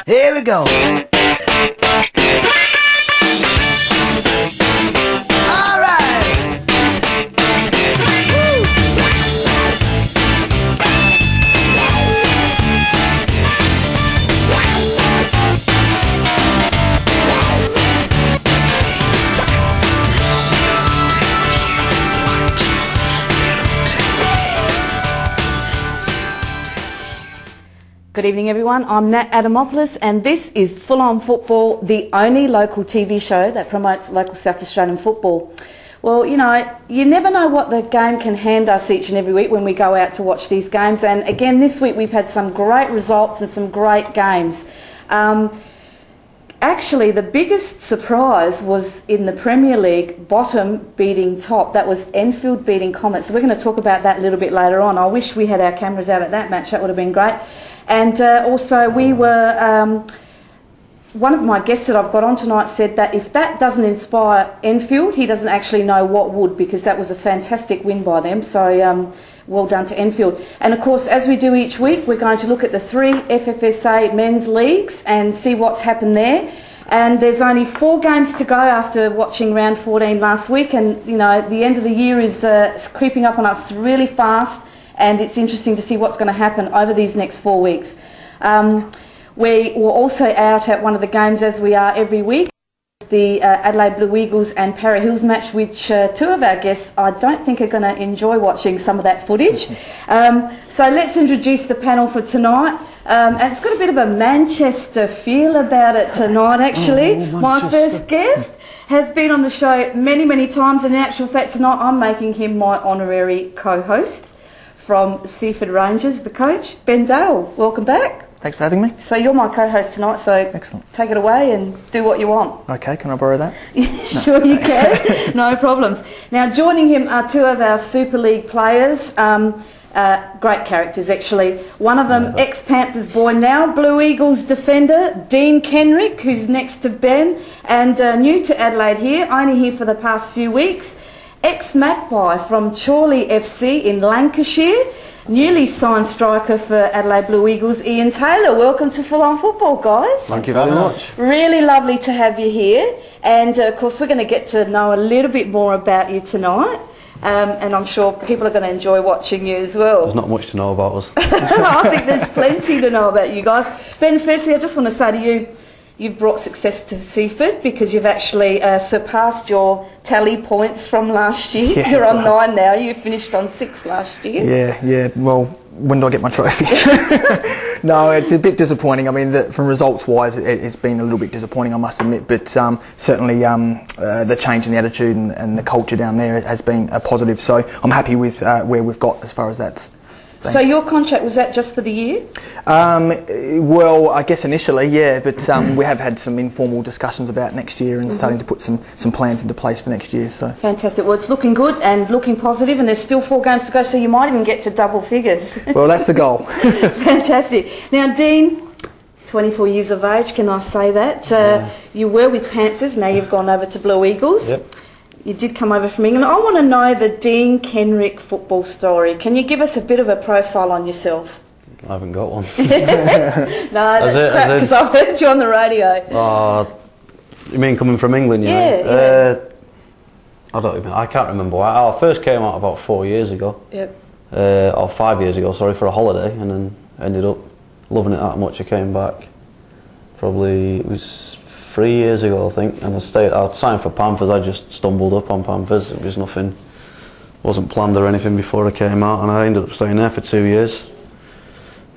Here we go. Good evening everyone, I'm Nat Adamopoulos and this is Full On Football, the only local TV show that promotes local South Australian football. Well, you know, you never know what the game can hand us each and every week when we go out to watch these games, and again this week we've had some great results and some great games. Actually, the biggest surprise was in the Premier League, bottom beating top. That was Enfield beating Comet, so we're going to talk about that a little bit later on. I wish we had our cameras out at that match, that would have been great. And also we were, one of my guests that I've got on tonight said that if that doesn't inspire Enfield, he doesn't actually know what would, because that was a fantastic win by them. So well done to Enfield. And of course, as we do each week, we're going to look at the 3 FFSA men's leagues and see what's happened there. And there's only 4 games to go after watching round 14 last week, and you know, the end of the year is creeping up on us really fast. And it's interesting to see what's going to happen over these next 4 weeks. We were also out at one of the games, as we are every week, the Adelaide Blue Eagles and Para Hills match, which 2 of our guests I don't think are going to enjoy watching some of that footage. So let's introduce the panel for tonight. And it's got a bit of a Manchester feel about it tonight, actually. My first guest has been on the show many, many times, and in actual fact tonight I'm making him my honorary co-host. From Seaford Rangers, the coach, Ben Dale. Welcome back. Thanks for having me. So you're my co-host tonight, so excellent. Take it away and do what you want. Okay, can I borrow that? Sure you can, no problems. Now joining him are 2 of our Super League players, great characters actually. One of them, ex-Panthers boy, now Blue Eagles defender, Dean Kenrick, who's next to Ben, and new to Adelaide here, only here for the past few weeks. Ex-Magpie from Chorley FC in Lancashire, newly signed striker for Adelaide Blue Eagles, Ian Taylor. Welcome to Full On Football, guys. Thank you very much. Really lovely to have you here, and of course we're going to get to know a little bit more about you tonight, and I'm sure people are going to enjoy watching you as well. There's not much to know about us. I think there's plenty to know about you guys. Ben, firstly I just want to say to you, you've brought success to Seaford because you've actually surpassed your tally points from last year. Yeah, you're on 9 now. You finished on 6 last year. Yeah. Well, when do I get my trophy? No, it's a bit disappointing. I mean, from results-wise, it's been a little bit disappointing, I must admit. But certainly the change in the attitude and the culture down there has been a positive. So I'm happy with where we've got as far as that's. So your contract, was that just for the year? Well, I guess initially, yeah, but we have had some informal discussions about next year and starting to put some plans into place for next year. So fantastic. Well, it's looking good and looking positive, and there's still 4 games to go, so you might even get to double figures. Well, that's the goal. Fantastic. Now, Dean, 24 years of age, can I say that? You were with Panthers, now you've gone over to Blue Eagles. Yep. You did come over from England. I want to know the Dean Kenrick football story. Can you give us a bit of a profile on yourself? I haven't got one. No, that's crap, because I've heard you on the radio. You mean coming from England, you mean? Yeah. I can't remember why. I first came out about 4 years ago. Yep. Or 5 years ago, sorry, for a holiday, and then ended up loving it that much I came back. Probably, it was 3 years ago, I think, and I'd signed for Panthers. I just stumbled up on Panthers. It was nothing, wasn't planned or anything before I came out, and I ended up staying there for 2 years.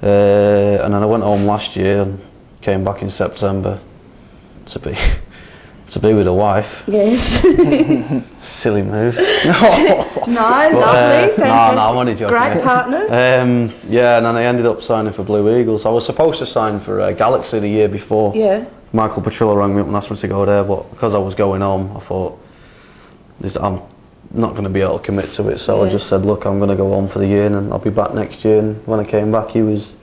And then I went home last year and came back in September to be with a wife. Yes. Silly move. No, lovely, fantastic. No, I'm only joking. Great partner. Yeah, and then I ended up signing for Blue Eagles. I was supposed to sign for Galaxy the year before. Yeah. Michael Petrillo rang me up and asked me to go there, but because I was going home, I thought, I'm not going to be able to commit to it, so I just said, look, I'm going to go home for the year and then I'll be back next year. And when I came back, he was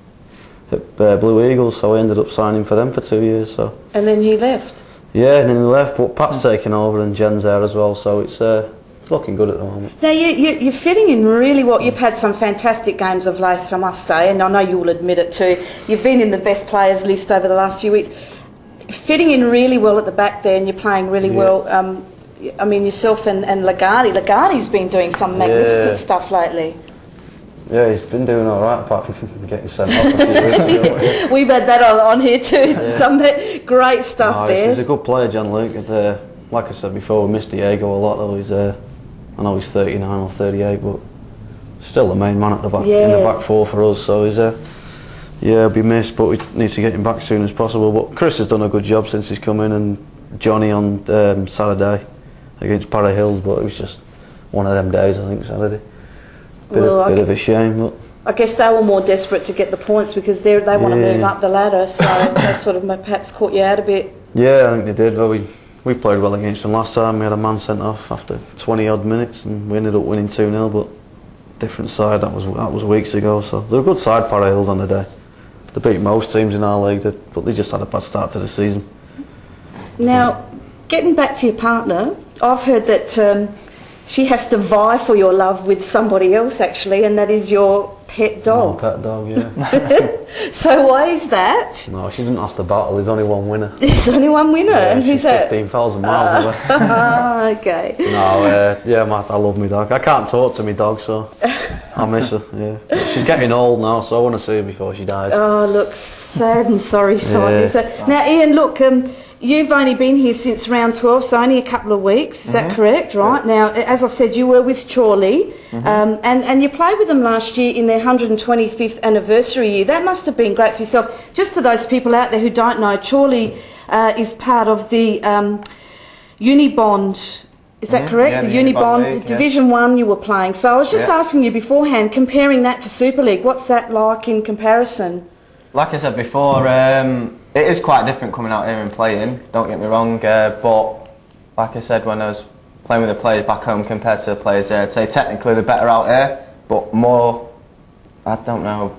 at Blue Eagles, so I ended up signing for them for 2 years. So. And then he left? Yeah, and then he left, but Pat's taken over and Jen's there as well, so it's it's looking good at the moment. Now, you're fitting in really well. You've had some fantastic games of late, I must say, and I know you will admit it too. You've been in the best players list over the last few weeks. Fitting in really well at the back there, and you're playing really well. I mean, yourself and Lagarde. Lagarde's been doing some magnificent stuff lately. Yeah, he's been doing all right, apart from getting sent off a few weeks ago. We've had that on here too. Yeah. Some great stuff there. He's a good player, Jean-Luc. Like I said before, we missed Diego a lot. Though I know he's 39 or 38, but still the main man at the back in the back four for us. So he's he'll be missed, but we need to get him back as soon as possible. But Chris has done a good job since he's come in, and Johnny on Saturday against Para Hills, but it was just one of them days, I think, Saturday. Bit of a shame, but I guess they were more desperate to get the points because they want to move up the ladder, so they sort of perhaps caught you out a bit. Yeah, I think they did. Well, we played well against them last time. We had a man sent off after 20 odd minutes, and we ended up winning 2-0. But different side. That was weeks ago. So they're a good side, Para Hills, on the day. They beat most teams in our league, but they just had a bad start to the season. Now, getting back to your partner, I've heard that she has to vie for your love with somebody else, actually, and that is your pet dog. My pet dog, yeah. So why is that? No, she didn't have to battle. There's only one winner. There's only one winner, yeah, and who's that? 15,000 miles away. Okay. No, I love my dog. I can't talk to my dog, so I miss her. Yeah, but she's getting old now, so I want to see her before she dies. Oh, look, sad and sorry sight. Yeah. Now, Ian, look. You've only been here since round 12, so only a couple of weeks, is that correct? Right. Now, as I said, you were with Chorley, and you played with them last year in their 125th anniversary year. That must have been great for yourself. Just for those people out there who don't know, Chorley is part of the Unibond, is that correct? Yeah, the Unibond League, Division 1 you were playing. So I was just asking you beforehand, comparing that to Super League, what's that like in comparison? Like I said before, it is quite different coming out here and playing, don't get me wrong, but like I said, when I was playing with the players back home compared to the players here, I'd say technically they're better out here, but more, I don't know,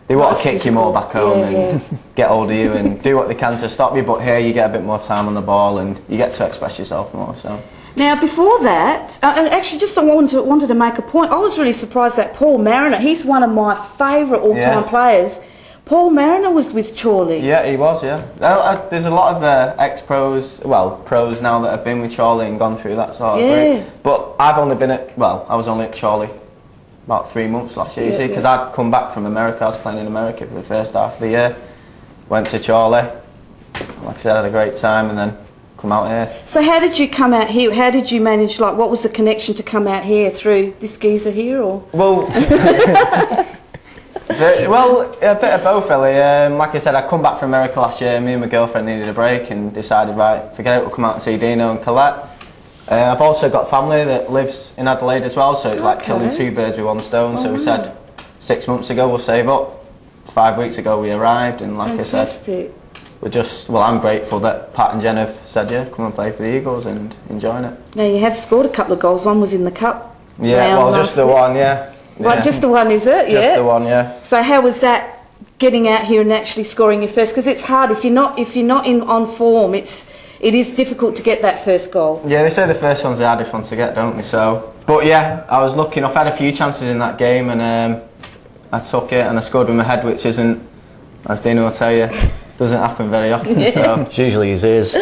they want to kick you more back home and get hold of you and do what they can to stop you, but here you get a bit more time on the ball and you get to express yourself more. So. Now, before that, and actually just I wanted to make a point, I was really surprised that Paul Mariner, he's one of my favourite all-time players. Paul Mariner was with Chorley. Yeah, he was, yeah. There's a lot of ex-pros, well, pros now that have been with Chorley and gone through that sort of route. But I've only been I was only at Chorley about 3 months last year, you see, because I'd come back from America. I was playing in America for the first half of the year. Went to Chorley. Like I said, I had a great time and then come out here. So how did you come out here? How did you manage, like, what was the connection to come out here through this geezer here, or? Well... Well, a bit of both really. Like I said, I come back from America last year. Me and my girlfriend needed a break and decided, right, forget it, we'll come out and see Dino and Colette. I've also got family that lives in Adelaide as well, so it's like killing two birds with one stone. So we said 6 months ago we'll save up. 5 weeks ago we arrived, and like I said, we're just, I'm grateful that Pat and Jen have said, come and play for the Eagles and enjoying it. Now you have scored a couple of goals. One was in the cup. Yeah, well, just the one, Well, just the one, is it? Just the one, yeah. So how was that, getting out here and actually scoring your first? Because it's hard if you're not on form. It is difficult to get that first goal. Yeah, they say the first one's the hardest one to get, don't they? So, but yeah, I was lucky enough. I had a few chances in that game, and I took it and I scored with my head, which isn't, as Dino will tell you, doesn't happen very often. So it's usually his ears.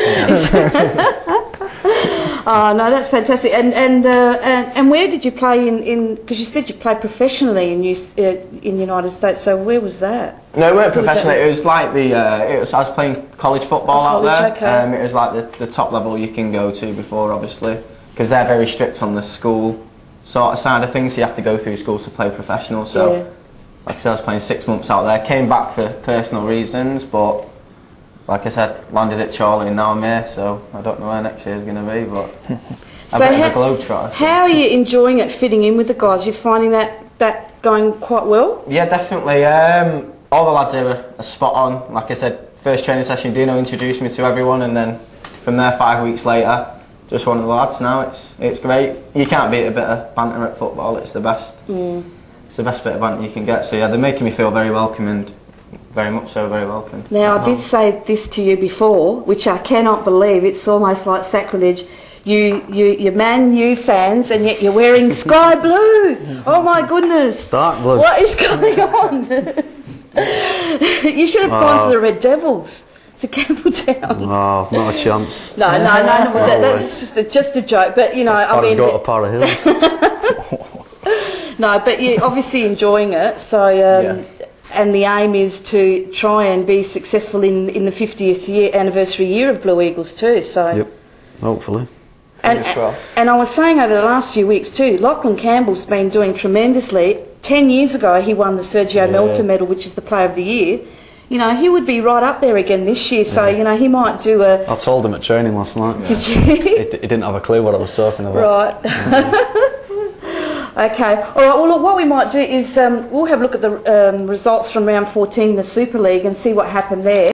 Oh no, that's fantastic. And where did you play in? Because you said you played professionally in United States. So where was that? No, it weren't professionally. It was like I was playing college football out there. It was like the top level you can go to before, obviously, because they're very strict on the school sort of side of things. So you have to go through school to play professional. So, like I said, I was playing 6 months out there. Came back for personal reasons, but. Like I said, landed at Chorley and now I'm here, so I don't know where next year is going to be, but I'm a bit of a globetrotter. How are you enjoying it, fitting in with the guys? You're finding that going quite well? Yeah, definitely. All the lads here are spot on. Like I said, first training session, Dino introduced me to everyone, and then from there, 5 weeks later, just one of the lads now. It's great. You can't beat a bit of banter at football. It's the best. It's the best bit of banter you can get. So yeah, they're making me feel very welcome and. Very much so, very welcome. Now, I did say this to you before, which I cannot believe. It's almost like sacrilege. you're Man U fans, and yet you're wearing sky blue. Oh my goodness! Dark blue. What is going on? You should have gone to the Red Devils, to Campbelltown. No, not a chance. No, that's just a joke. But you know, I mean, got a pair of heels. No, but you're obviously enjoying it. So. And the aim is to try and be successful in the 50th anniversary year of Blue Eagles too. So, yep, hopefully. And I was saying over the last few weeks too, Lachlan Campbell's been doing tremendously. 10 years ago he won the Sergio Melter medal, which is the Player of the Year. You know, he would be right up there again this year, so, you know, he might do a... I told him at training last night. Did you? He didn't have a clue what I was talking about. Right. Okay. All right. Well, look, what we might do is we'll have a look at the results from round 14 in the Super League and see what happened there.